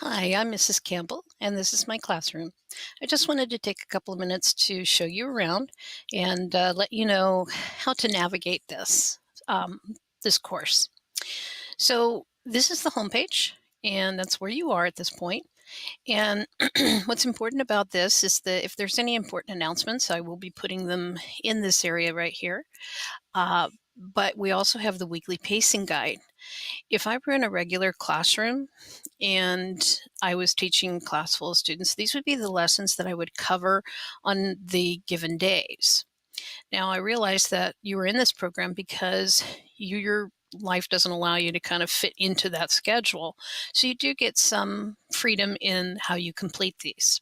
Hi, I'm Mrs. Campbell, and this is my classroom. I just wanted to take a couple of minutes to show you around and let you know how to navigate um, this course. So this is the homepage, and that's where you are at this point. And what's important about this is that if there's any important announcements, I will be putting them in this area right here. But we also have the weekly pacing guide. If I were in a regular classroom and I was teaching a class full of students, these would be the lessons that I would cover on the given days. Now, I realize that you were in this program because your life doesn't allow you to kind of fit into that schedule. So you do get some freedom in how you complete these.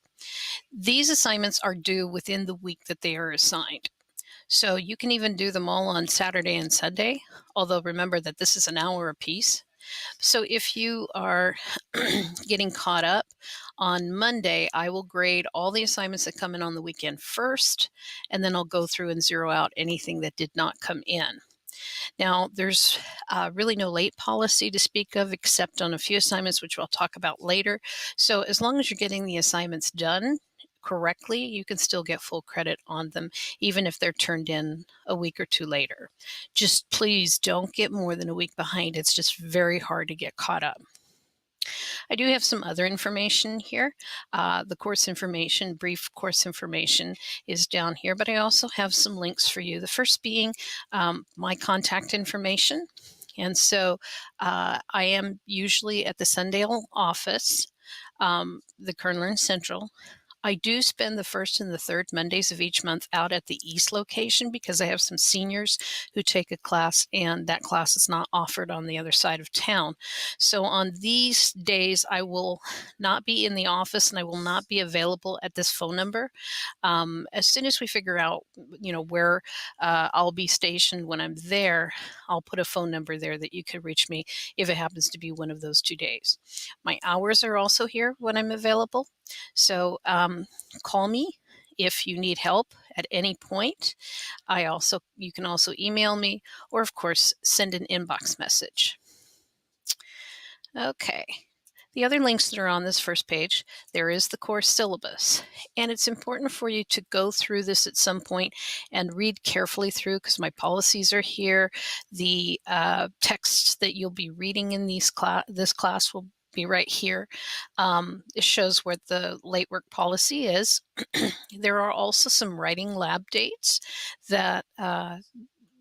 These assignments are due within the week that they are assigned. So you can even do them all on Saturday and Sunday, although remember that this is an hour apiece. So if you are getting caught up on Monday, I will grade all the assignments that come in on the weekend first, and then I'll go through and zero out anything that did not come in. Now, there's really no late policy to speak of except on a few assignments, which we'll talk about later. So as long as you're getting the assignments done correctly, you can still get full credit on them, even if they're turned in a week or two later. Just please don't get more than a week behind. It's just very hard to get caught up. I do have some other information here. The course information, brief course information is down here, but I also have some links for you. The first being my contact information. And so I am usually at the Sundale office, the Kern Learn Central. I do spend the first and the third Mondays of each month out at the East location because I have some seniors who take a class and that class is not offered on the other side of town. So on these days, I will not be in the office and I will not be available at this phone number. As soon as we figure out, where I'll be stationed when I'm there, I'll put a phone number there that you can reach me if it happens to be one of those 2 days. My hours are also here when I'm available. So call me if you need help at any point. You can also email me or of course send an inbox message. Okay. The other links that are on this first page, there is the course syllabus. And it's important for you to go through this at some point and read carefully through because my policies are here. The texts that you'll be reading in this class will be right here. It shows what the late work policy is. There are also some writing lab dates that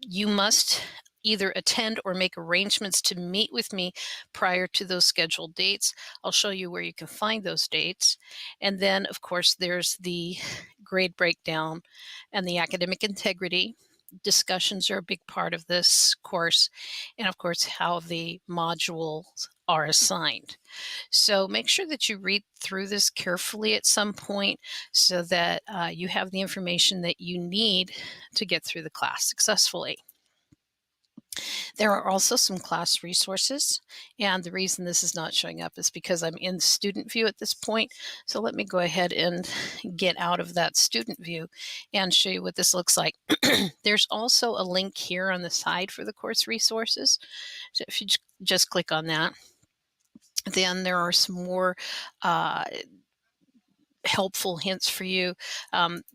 you must either attend or make arrangements to meet with me prior to those scheduled dates. I'll show you where you can find those dates. And then, of course, there's the grade breakdown and the academic integrity. Discussions are a big part of this course, and of course, how the modules are assigned. So make sure that you read through this carefully at some point so that you have the information that you need to get through the class successfully. There are also some class resources, and the reason this is not showing up is because I'm in student view at this point. So let me go ahead and get out of that student view and show you what this looks like. There's also a link here on the side for the course resources. So if you just click on that, then there are some more helpful hints for you.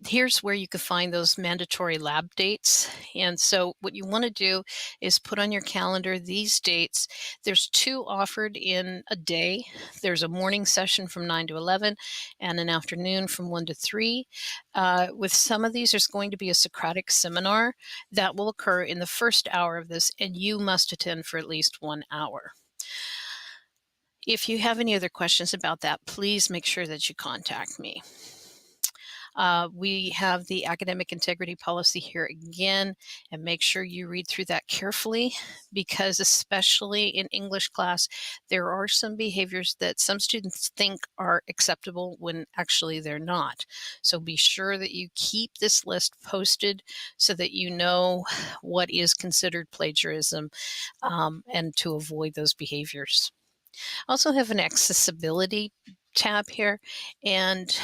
Here's where you can find those mandatory lab dates. And so what you want to do is put on your calendar these dates. There's 2 offered in a day. There's a morning session from 9 to 11 and an afternoon from 1 to 3. With some of these, there's going to be a Socratic seminar that will occur in the first hour of this, and you must attend for at least 1 hour. If you have any other questions about that, please make sure that you contact me. We have the academic integrity policy here again, and make sure you read through that carefully because especially in English class, there are some behaviors that some students think are acceptable when actually they're not. So be sure that you keep this list posted so that you know what is considered plagiarism and to avoid those behaviors. I also have an accessibility tab here, and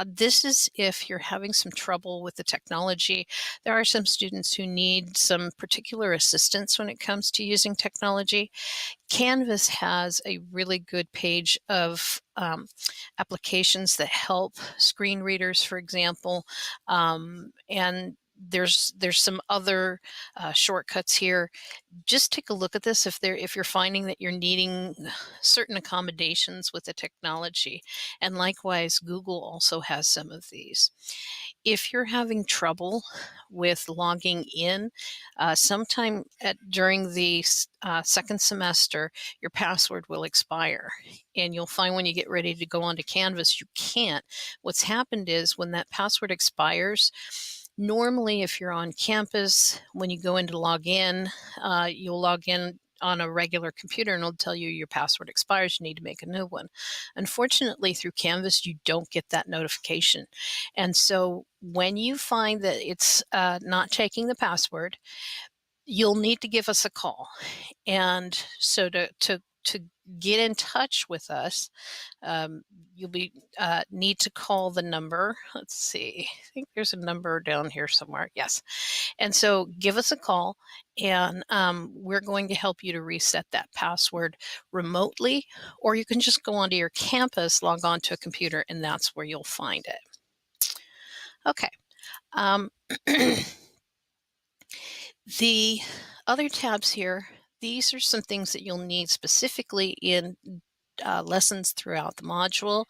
this is if you're having some trouble with the technology. There are some students who need some particular assistance when it comes to using technology. Canvas has a really good page of applications that help screen readers, for example, and there's some other shortcuts here. Just take a look at this if you're finding that you're needing certain accommodations with the technology. And likewise, Google also has some of these. If you're having trouble with logging in, sometime during the second semester, your password will expire. And you'll find when you get ready to go onto Canvas, you can't. What's happened is when that password expires, normally if you're on campus, when you go in to log in, you'll log in on a regular computer and it'll tell you your password expires, you need to make a new one. Unfortunately, through Canvas, you don't get that notification. And so when you find that it's not taking the password, you'll need to give us a call. And so to get in touch with us, you'll be need to call the number. Let's see. I think there's a number down here somewhere. Yes. And so give us a call, and we're going to help you to reset that password remotely, or you can just go onto your campus, log on to a computer, and that's where you'll find it. Okay. Um, the other tabs here, these are some things that you'll need specifically in lessons throughout the module.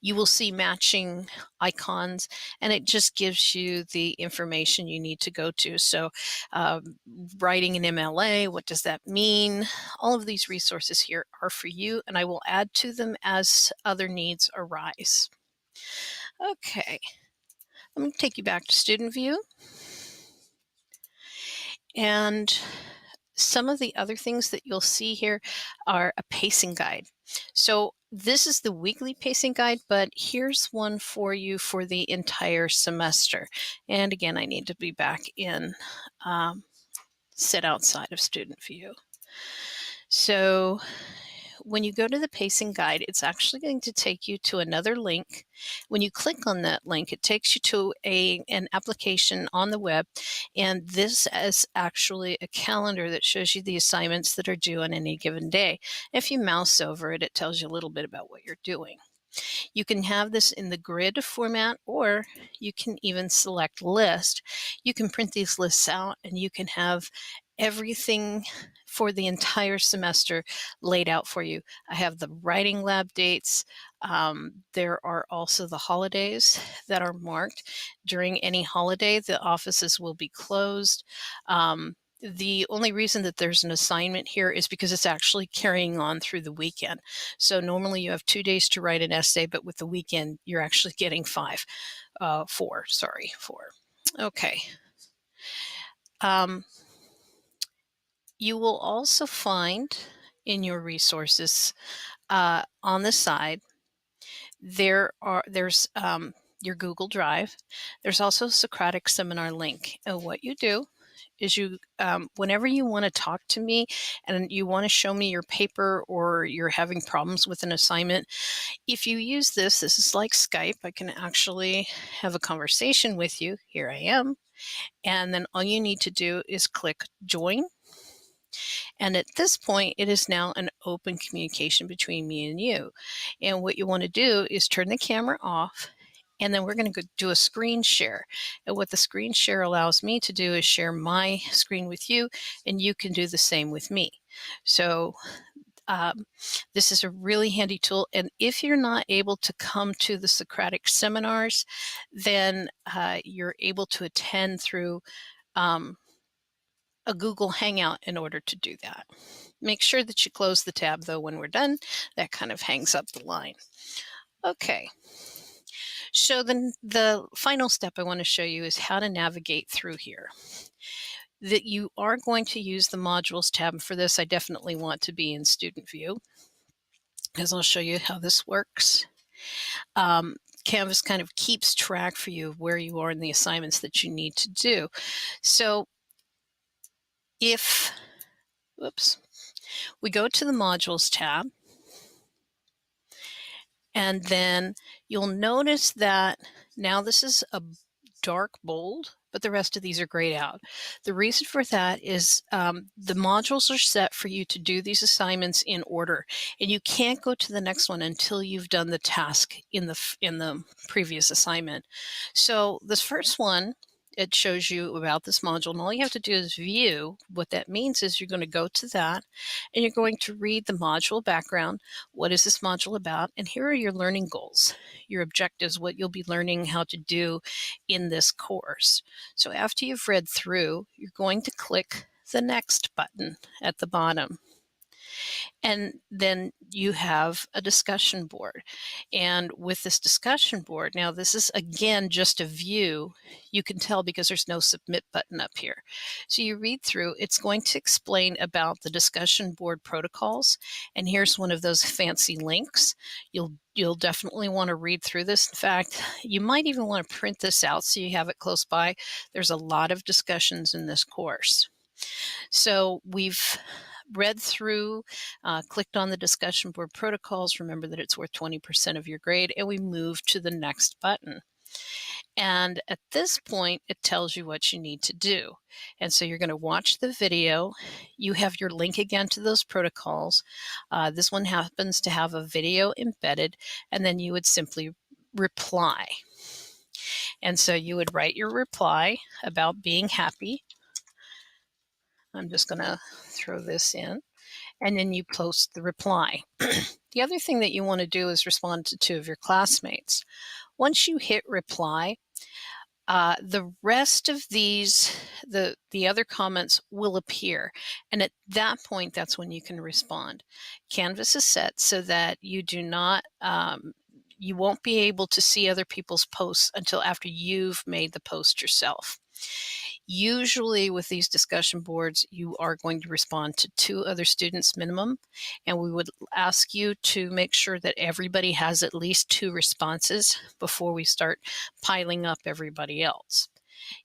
You will see matching icons, and it just gives you the information you need to go to. So writing an MLA, what does that mean? All of these resources here are for you, and I will add to them as other needs arise. Okay, I'm going to take you back to student view. And some of the other things that you'll see here are a pacing guide. So this is the weekly pacing guide, but here's one for you for the entire semester. And again, I need to be back in sit outside of student view. So when you go to the pacing guide, it's actually going to take you to another link. When you click on that link, it takes you to an application on the web, and this is actually a calendar that shows you the assignments that are due on any given day. If you mouse over it, it tells you a little bit about what you're doing. You can have this in the grid format, or you can even select list. You can print these lists out, and you can have everything for the entire semester laid out for you. I have the writing lab dates. There are also the holidays that are marked. During any holiday, the offices will be closed. The only reason that there's an assignment here is because it's actually carrying on through the weekend. So normally you have 2 days to write an essay, but with the weekend, you're actually getting 4. Okay. You will also find in your resources on the side, there's your Google Drive. There's also a Socratic seminar link. And what you do is you, whenever you want to talk to me and you want to show me your paper or you're having problems with an assignment, if you use this is like Skype. I can actually have a conversation with you. Here I am. And then all you need to do is click join. And at this point, it is now an open communication between me and you. And what you want to do is turn the camera off, and then we're going to go do a screen share. And what the screen share allows me to do is share my screen with you, and you can do the same with me. So this is a really handy tool. And if you're not able to come to the Socratic seminars, then you're able to attend through a Google Hangout in order to do that. Make sure that you close the tab, though, when we're done. That kind of hangs up the line. Okay. So then the final step I want to show you is how to navigate through here. That you are going to use the modules tab. For this, I definitely want to be in student view, because I'll show you how this works. Canvas kind of keeps track for you of where you are in the assignments that you need to do. So if, we go to the modules tab, And then you'll notice that now this is a dark bold, but the rest of these are grayed out. The reason for that is the modules are set for you to do these assignments in order, and you can't go to the next one until you've done the task in the previous assignment. So this first one, it shows you about this module, and all you have to do is view. What that means is you're going to go to that, and you're going to read the module background. What is this module about? And here are your learning goals, your objectives, what you'll be learning how to do in this course. So after you've read through, you're going to click the next button at the bottom. And then you have a discussion board. And with this discussion board, now this is again just a view. You can tell because there's no submit button up here. So you read through, it's going to explain about the discussion board protocols. And here's one of those fancy links. You'll definitely want to read through this. In fact, you might even want to print this out so you have it close by. There's a lot of discussions in this course. So we've read through, clicked on the discussion board protocols. Remember that it's worth 20% of your grade, and we move to the next button. And at this point, it tells you what you need to do. And so you're going to watch the video. You have your link again to those protocols. This one happens to have a video embedded, and then you would simply reply. And so you would write your reply about being happy. I'm just going to throw this in, and then you post the reply. The other thing that you want to do is respond to 2 of your classmates. Once you hit reply, the rest of these, the other comments will appear. And at that point, that's when you can respond. Canvas is set so that you do not, you won't be able to see other people's posts until after you've made the post yourself. Usually with these discussion boards, you are going to respond to 2 other students minimum, and we would ask you to make sure that everybody has at least 2 responses before we start piling up everybody else.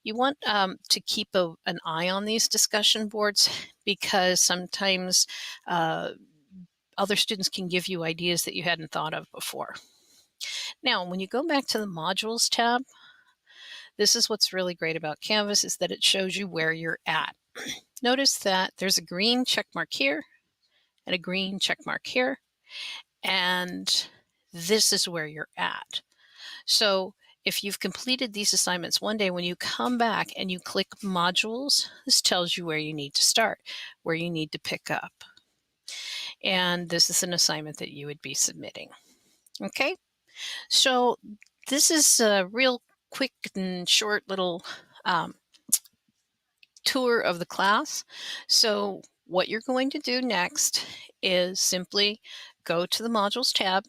You want to keep an eye on these discussion boards because sometimes other students can give you ideas that you hadn't thought of before. Now, when you go back to the Modules tab, this is what's really great about Canvas, is that it shows you where you're at. Notice that there's a green check mark here and a green check mark here, and this is where you're at. So if you've completed these assignments one day, when you come back and you click Modules, this tells you where you need to start, where you need to pick up. And this is an assignment that you would be submitting. Okay, so this is a real quick and short little tour of the class. So what you're going to do next is simply go to the Modules tab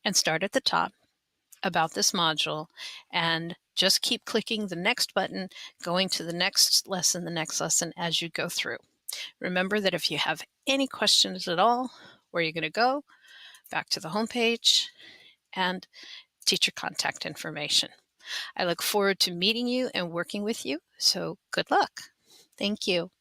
and start at the top about this module, and just keep clicking the next button, going to the next lesson as you go through. Remember that if you have any questions at all, where you're going to go, back to the home page and teacher contact information. I look forward to meeting you and working with you, so good luck. Thank you.